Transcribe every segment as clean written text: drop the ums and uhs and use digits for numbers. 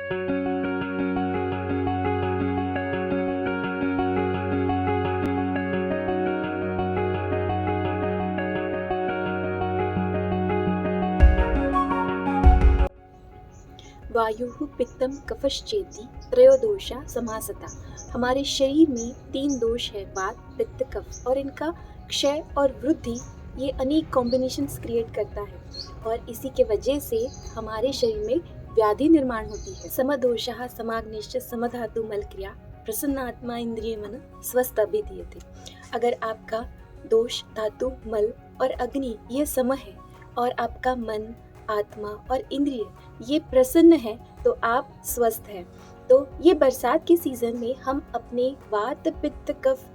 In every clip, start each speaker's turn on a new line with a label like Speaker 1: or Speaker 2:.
Speaker 1: वायुः पित्तम कफश्चेति त्रयोदोषा समासता। हमारे शरीर में 3 दोष है, वात पित्त कफ, और इनका क्षय और वृद्धि ये अनेक कॉम्बिनेशंस क्रिएट करता है और इसी के वजह से हमारे शरीर में व्याधि निर्माण होती है। समदोषः समाग्निश्च समधातु मलक्रिया प्रसन्नात्मा इंद्रिय मन स्वस्थ अभिधीयते। अगर आपका दोष धातु मल और अग्नि ये सम है और आपका मन आत्मा और इंद्रिय ये प्रसन्न है तो आप स्वस्थ हैं। तो ये बरसात के सीजन में हम अपने वात पित्त कफ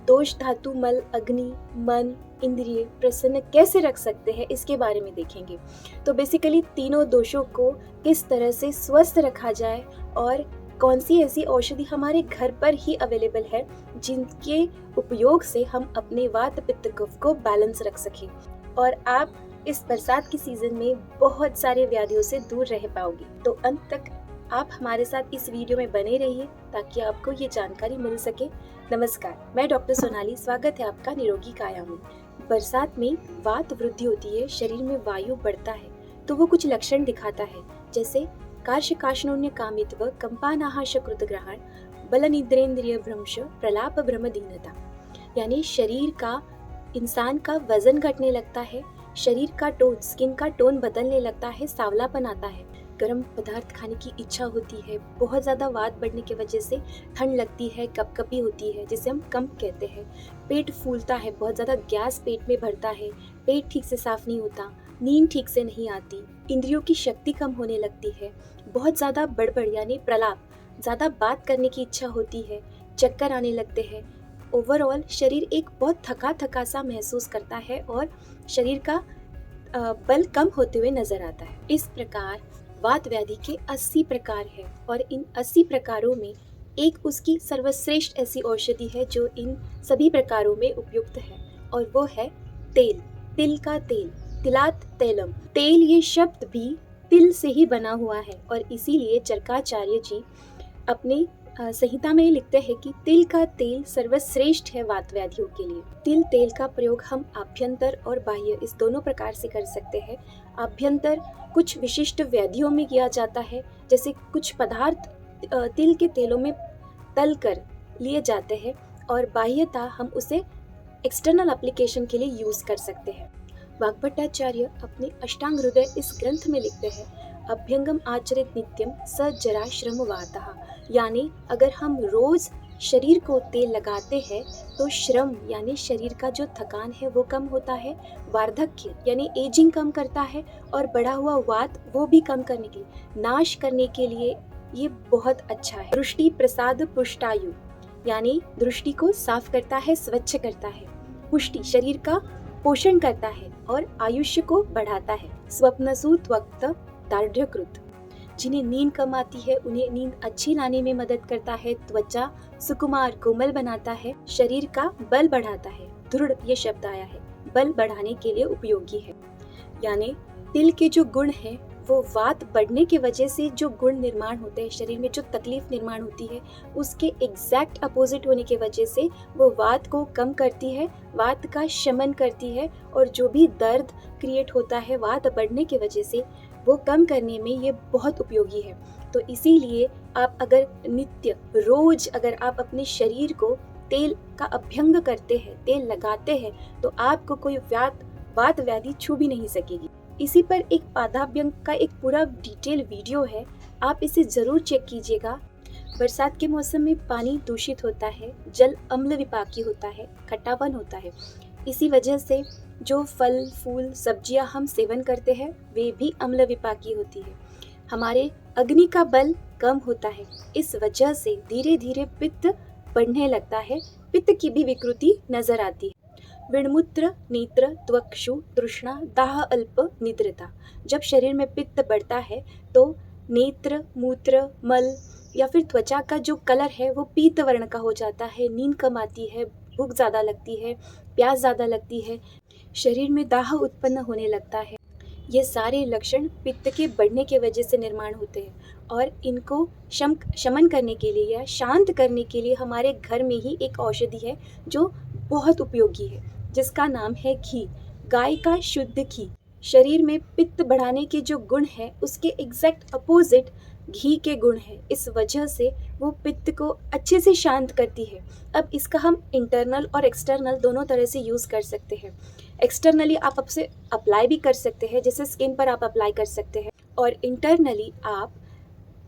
Speaker 1: दोष धातु मल अग्नि मन इंद्रिय प्रसन्न कैसे रख सकते हैं इसके बारे में देखेंगे। तो बेसिकली तीनों दोषों को किस तरह से स्वस्थ रखा जाए और कौन सी ऐसी औषधि हमारे घर पर ही अवेलेबल है जिनके उपयोग से हम अपने वात पित्त कफ को बैलेंस रख सकें और आप इस बरसात के सीजन में बहुत सारे व्याधियों से दूर रह पाओगे। तो अंत तक आप हमारे साथ इस वीडियो में बने रहिए ताकि आपको ये जानकारी मिल सके। नमस्कार, मैं डॉक्टर सोनाली, स्वागत है आपका निरोगी काया में। बरसात में वात वृद्धि होती है, शरीर में वायु बढ़ता है तो वो कुछ लक्षण दिखाता है, जैसे कार्शकाशनोन्य कामित्व, कंपानाहाश कृतग्रहण, बल निद्रेंद्रिय भ्रंश, प्रलाप भ्रमदीनता। यानी शरीर का इंसान का वजन घटने लगता है, शरीर का टोन स्किन का टोन बदलने लगता है, सांवलापन आता है, गर्म पदार्थ खाने की इच्छा होती है, बहुत ज़्यादा वात बढ़ने की वजह से ठंड लगती है, कपकपी होती है जिसे हम कंप कहते हैं, पेट फूलता है, बहुत ज़्यादा गैस पेट में भरता है, पेट ठीक से साफ नहीं होता, नींद ठीक से नहीं आती, इंद्रियों की शक्ति कम होने लगती है, बहुत ज़्यादा बड़बड़ यानी प्रलाप, ज़्यादा बात करने की इच्छा होती है, चक्कर आने लगते हैं। ओवरऑल शरीर एक बहुत थका सा महसूस करता है और शरीर का बल कम होते हुए नजर आता है। इस प्रकार वात व्याधि के 80 प्रकार है और इन 80 प्रकारों में एक उसकी सर्वश्रेष्ठ ऐसी औषधि है जो इन सभी प्रकारों में उपयुक्त है और वो है तेल। तिल का तेल, तिलात तैलम। तेल ये शब्द भी तिल से ही बना हुआ है और इसीलिए चरकाचार्य जी अपने संहिता में लिखते हैं कि तिल का तेल सर्वश्रेष्ठ है वात व्याधियों के लिए। तिल तेल का प्रयोग हम आभ्यंतर और बाह्य इस दोनों प्रकार से कर सकते हैं। आभ्यंतर कुछ विशिष्ट व्याधियों में किया जाता है, जैसे कुछ पदार्थ तिल के तेलों में तल कर लिए जाते हैं और बाह्यता हम उसे एक्सटर्नल एप्लीकेशन के लिए यूज कर सकते हैं। वाग्भट्टाचार्य अपने अष्टांग हृदय इस ग्रंथ में लिखते हैं, अभ्यंगम आचरित नित्यम स जरा श्रम वातः। यानी अगर हम रोज शरीर को तेल लगाते हैं तो श्रम यानी शरीर का जो थकान है वो कम होता है, वार्धक्य यानी एजिंग कम करता है और बढ़ा हुआ वात वो भी कम करने के लिए, नाश करने के लिए ये बहुत अच्छा है। दृष्टि प्रसाद पुष्टायु यानी दृष्टि को साफ करता है, स्वच्छ करता है। पुष्टि शरीर का पोषण करता है और आयुष्य को बढ़ाता है। स्वप्नसु त्वक्त दार्ढ्यकृत, जिन्हें नींद कम आती है उन्हें नींद अच्छी लाने में मदद करता है। त्वचा सुकुमार कोमल बनाता है, शरीर का बल बढ़ाता है। दृढ़ ये शब्द आया है, बल बढ़ाने के लिए उपयोगी है। यानी तिल के जो गुण है वो वात बढ़ने की वजह से जो गुण निर्माण होते हैं, शरीर में जो तकलीफ निर्माण होती है उसके एग्जैक्ट अपोजिट होने की वजह से वो वात को कम करती है, वात का शमन करती है और जो भी दर्द क्रिएट होता है वात बढ़ने की वजह से वो कम करने में ये बहुत उपयोगी है। तो इसीलिए आप अगर नित्य रोज अगर आप अपने शरीर को तेल का अभ्यंग करते हैं, तेल लगाते हैं, तो आपको कोई वात व्याधि छू भी नहीं सकेगी। इसी पर एक पादाभ्यंग का एक पूरा डिटेल वीडियो है, आप इसे जरूर चेक कीजिएगा। बरसात के मौसम में पानी दूषित होता है, जल अम्ल विपाकी होता है, खट्टापन होता है। इसी वजह से जो फल फूल सब्जियां हम सेवन करते हैं वे भी अम्ल विपाकी होती है। हमारे अग्नि का बल कम होता है, इस वजह से धीरे धीरे पित्त बढ़ने लगता है, पित्त की भी विकृति नजर आती है। विणमूत्र नेत्र त्वक्षु तृष्णा दाह अल्प निद्रता। जब शरीर में पित्त बढ़ता है तो नेत्र मूत्र मल या फिर त्वचा का जो कलर है वो पीत वर्ण का हो जाता है, नींद कम आती है, भूख ज़्यादा लगती है, प्यास ज़्यादा लगती है, शरीर में दाह उत्पन्न होने लगता है। ये सारे लक्षण पित्त के बढ़ने की वजह से निर्माण होते हैं और इनको शमन करने के लिए या शांत करने के लिए हमारे घर में ही एक औषधि है जो बहुत उपयोगी है, जिसका नाम है घी। गाय का शुद्ध घी शरीर में पित्त बढ़ाने के जो गुण हैं उसके एग्जैक्ट अपोजिट घी के गुण हैं। इस वजह से वो पित्त को अच्छे से शांत करती है। अब इसका हम इंटरनल और एक्सटर्नल दोनों तरह से यूज़ कर सकते हैं। एक्सटर्नली आप आपसे अप्लाई भी कर सकते हैं, जैसे स्किन पर आप अप्लाई कर सकते हैं, और इंटरनली आप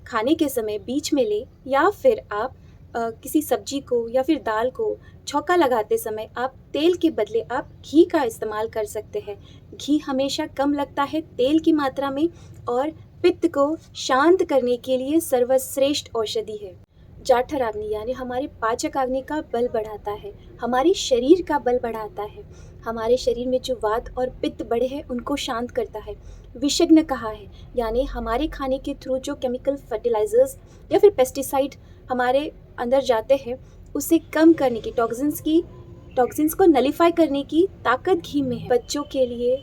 Speaker 1: खाने के समय बीच में ले, या फिर आप किसी सब्जी को या फिर दाल को छौंका लगाते समय आप तेल के बदले आप घी का इस्तेमाल कर सकते हैं। घी हमेशा कम लगता है तेल की मात्रा में और पित्त को शांत करने के लिए सर्वश्रेष्ठ औषधि है। जाठराग्नि यानी हमारे पाचक अग्नि का बल बढ़ाता है, हमारे शरीर का बल बढ़ाता है, हमारे शरीर में जो वात और पित्त बढ़े हैं उनको शांत करता है। विषग्न कहा है यानी हमारे खाने के थ्रू जो केमिकल फर्टिलाइजर्स या फिर पेस्टिसाइड हमारे अंदर जाते हैं उसे कम करने की, टॉक्सिन्स को नलीफाई करने की ताकत घी में है। बच्चों के लिए,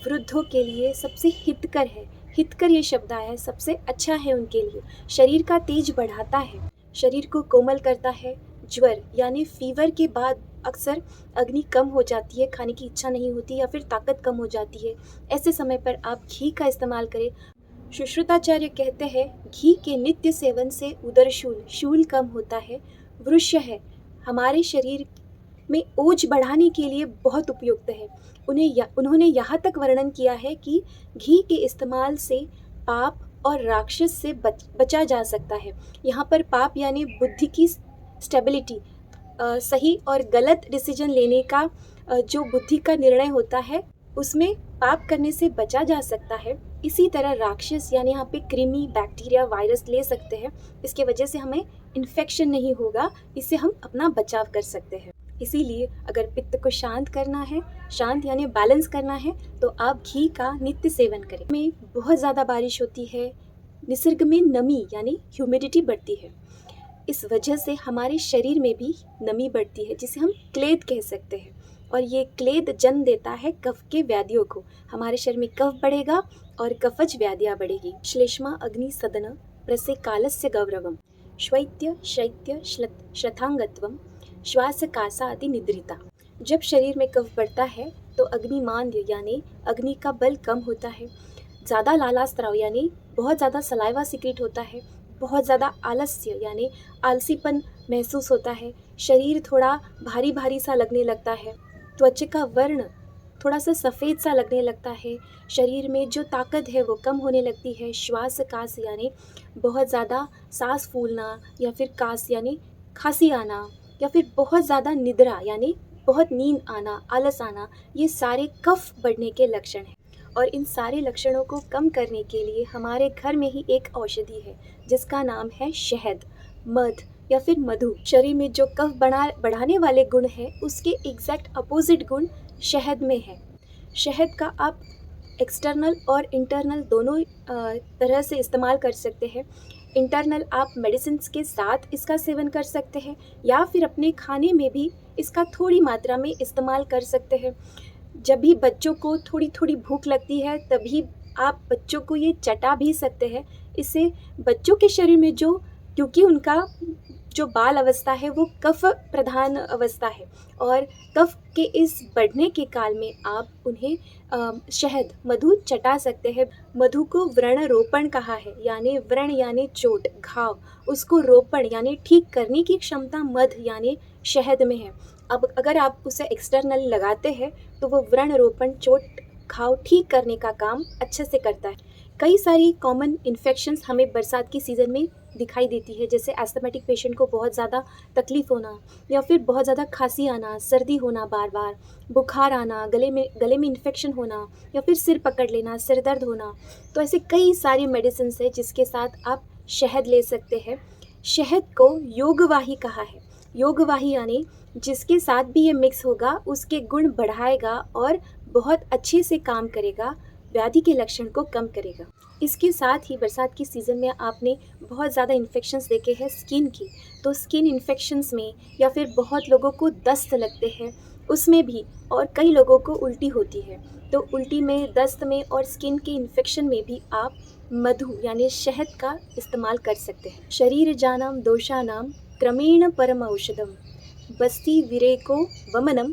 Speaker 1: वृद्धों के लिए सबसे हितकर है। हितकर ये शब्द आया है, सबसे अच्छा है उनके लिए। शरीर का तेज बढ़ाता है, शरीर को कोमल करता है। ज्वर यानी फीवर के बाद अक्सर अग्नि कम हो जाती है, खाने की इच्छा नहीं होती या फिर ताकत कम हो जाती है। ऐसे समय पर आप घी का इस्तेमाल करें। सुश्रुताचार्य कहते हैं घी के नित्य सेवन से शूल कम होता है। वृक्ष है हमारे शरीर में ओज बढ़ाने के लिए बहुत उपयुक्त है। उन्होंने यहाँ तक वर्णन किया है कि घी के इस्तेमाल से पाप और राक्षस से बचा जा सकता है। यहाँ पर पाप यानी बुद्धि की स्टेबिलिटी, सही और गलत डिसीजन लेने का जो बुद्धि का निर्णय होता है उसमें पाप करने से बचा जा सकता है। इसी तरह राक्षस यानी यहाँ पे कृमि, बैक्टीरिया, वायरस ले सकते हैं। इसके वजह से हमें इन्फेक्शन नहीं होगा, इससे हम अपना बचाव कर सकते हैं। इसीलिए अगर पित्त को शांत करना है, शांत यानी बैलेंस करना है, तो आप घी का नित्य सेवन करें। में बहुत ज़्यादा बारिश होती है, निसर्ग में नमी यानी ह्यूमिडिटी बढ़ती है। इस वजह से हमारे शरीर में भी नमी बढ़ती है, जिसे हम क्लेद कह सकते हैं, और ये क्लेद जन्म देता है कफ के व्याधियों को। हमारे शरीर में कफ बढ़ेगा और कफज व्याधियाँ बढ़ेगी। श्लेष्मा अग्नि सदन प्रसे कालस्य गौरवम श्वैत्य शैत्य श्रथांगत्वम श्वास कासादि निद्रिता। जब शरीर में कफ बढ़ता है तो अग्निमांद्य यानी अग्नि का बल कम होता है। ज़्यादा लालास्त्राव यानी बहुत ज़्यादा सलाइवा सिक्रीट होता है। बहुत ज़्यादा आलस्य यानी आलसीपन महसूस होता है। शरीर थोड़ा भारी भारी सा लगने लगता है। त्वचा का वर्ण थोड़ा सा सफ़ेद सा लगने लगता है। शरीर में जो ताकत है वो कम होने लगती है। श्वास कास यानी बहुत ज़्यादा सांस फूलना, या फिर कास यानी खांसी आना, या फिर बहुत ज़्यादा निद्रा यानी बहुत नींद आना, आलस आना, ये सारे कफ बढ़ने के लक्षण हैं। और इन सारे लक्षणों को कम करने के लिए हमारे घर में ही एक औषधि है जिसका नाम है शहद, मध या फिर मधु। शरीर में जो कफ बढ़ाने वाले गुण हैं उसके एग्जैक्ट अपोजिट गुण शहद में है। शहद का आप एक्सटर्नल और इंटरनल दोनों तरह से इस्तेमाल कर सकते हैं। इंटरनल आप मेडिसिन के साथ इसका सेवन कर सकते हैं, या फिर अपने खाने में भी इसका थोड़ी मात्रा में इस्तेमाल कर सकते हैं। जब भी बच्चों को थोड़ी थोड़ी भूख लगती है तभी आप बच्चों को ये चटा भी सकते हैं। इससे बच्चों के शरीर में क्योंकि उनका जो बाल अवस्था है वो कफ प्रधान अवस्था है, और कफ के इस बढ़ने के काल में आप उन्हें शहद, मधु चटा सकते हैं। मधु को व्रण रोपण कहा है, यानी व्रण यानी चोट, घाव, उसको रोपण यानी ठीक करने की क्षमता मध यानी शहद में है। अब अगर आप उसे एक्सटर्नल लगाते हैं तो वो व्रण रोपण, चोट, घाव ठीक करने का काम अच्छे से करता है। कई सारी कॉमन इन्फेक्शंस हमें बरसात की सीज़न में दिखाई देती है, जैसे एस्थमेटिक पेशेंट को बहुत ज़्यादा तकलीफ़ होना, या फिर बहुत ज़्यादा खांसी आना, सर्दी होना बार बार, बुखार आना, गले में इन्फेक्शन होना, या फिर सिर पकड़ लेना, सिर दर्द होना। तो ऐसे कई सारी मेडिसिन है जिसके साथ आप शहद ले सकते हैं। शहद को योगवाही कहा है। योगवाही यानी जिसके साथ भी ये मिक्स होगा उसके गुण बढ़ाएगा और बहुत अच्छे से काम करेगा, व्याधि के लक्षण को कम करेगा। इसके साथ ही बरसात की सीज़न में आपने बहुत ज़्यादा इन्फेक्शंस देखे हैं स्किन की, तो स्किन इन्फेक्शंस में या फिर बहुत लोगों को दस्त लगते हैं उसमें भी, और कई लोगों को उल्टी होती है, तो उल्टी में, दस्त में और स्किन के इन्फेक्शन में भी आप मधु यानी शहद का इस्तेमाल कर सकते हैं। शरीरजानां दोषानां क्रमेण परम औषधम बस्ति विरेको वमनम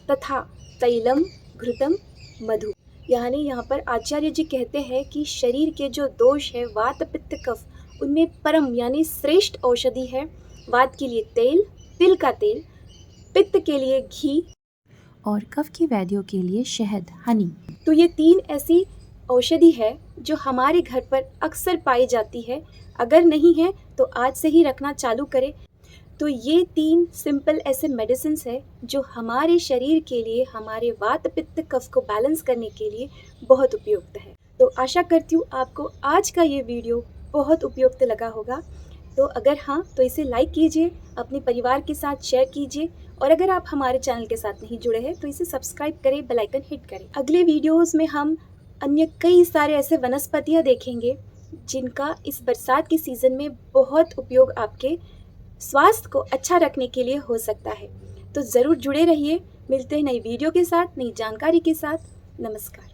Speaker 1: तथा तैलम घृतम मधु। यानी यहाँ पर आचार्य जी कहते हैं कि शरीर के जो दोष है वात पित्त कफ, उनमें परम यानी श्रेष्ठ औषधि है। वात के लिए तेल, तिल का तेल, पित्त के लिए घी
Speaker 2: और कफ की व्याधियों के लिए शहद, हनी।
Speaker 1: तो ये 3 ऐसी औषधि है जो हमारे घर पर अक्सर पाई जाती है। अगर नहीं है तो आज से ही रखना चालू करें। तो ये 3 सिंपल ऐसे मेडिसिन्स है जो हमारे शरीर के लिए, हमारे वात पित्त कफ को बैलेंस करने के लिए बहुत उपयुक्त है। तो आशा करती हूँ आपको आज का ये वीडियो बहुत उपयुक्त लगा होगा। तो अगर हाँ तो इसे लाइक कीजिए, अपने परिवार के साथ शेयर कीजिए, और अगर आप हमारे चैनल के साथ नहीं जुड़े हैं तो इसे सब्सक्राइब करें, बेल आइकन हिट करें। अगले वीडियोस में हम अन्य कई सारे ऐसे वनस्पतियाँ देखेंगे जिनका इस बरसात के सीज़न में बहुत उपयोग आपके स्वास्थ्य को अच्छा रखने के लिए हो सकता है। तो ज़रूर जुड़े रहिए। मिलते हैं नई वीडियो के साथ, नई जानकारी के साथ। नमस्कार।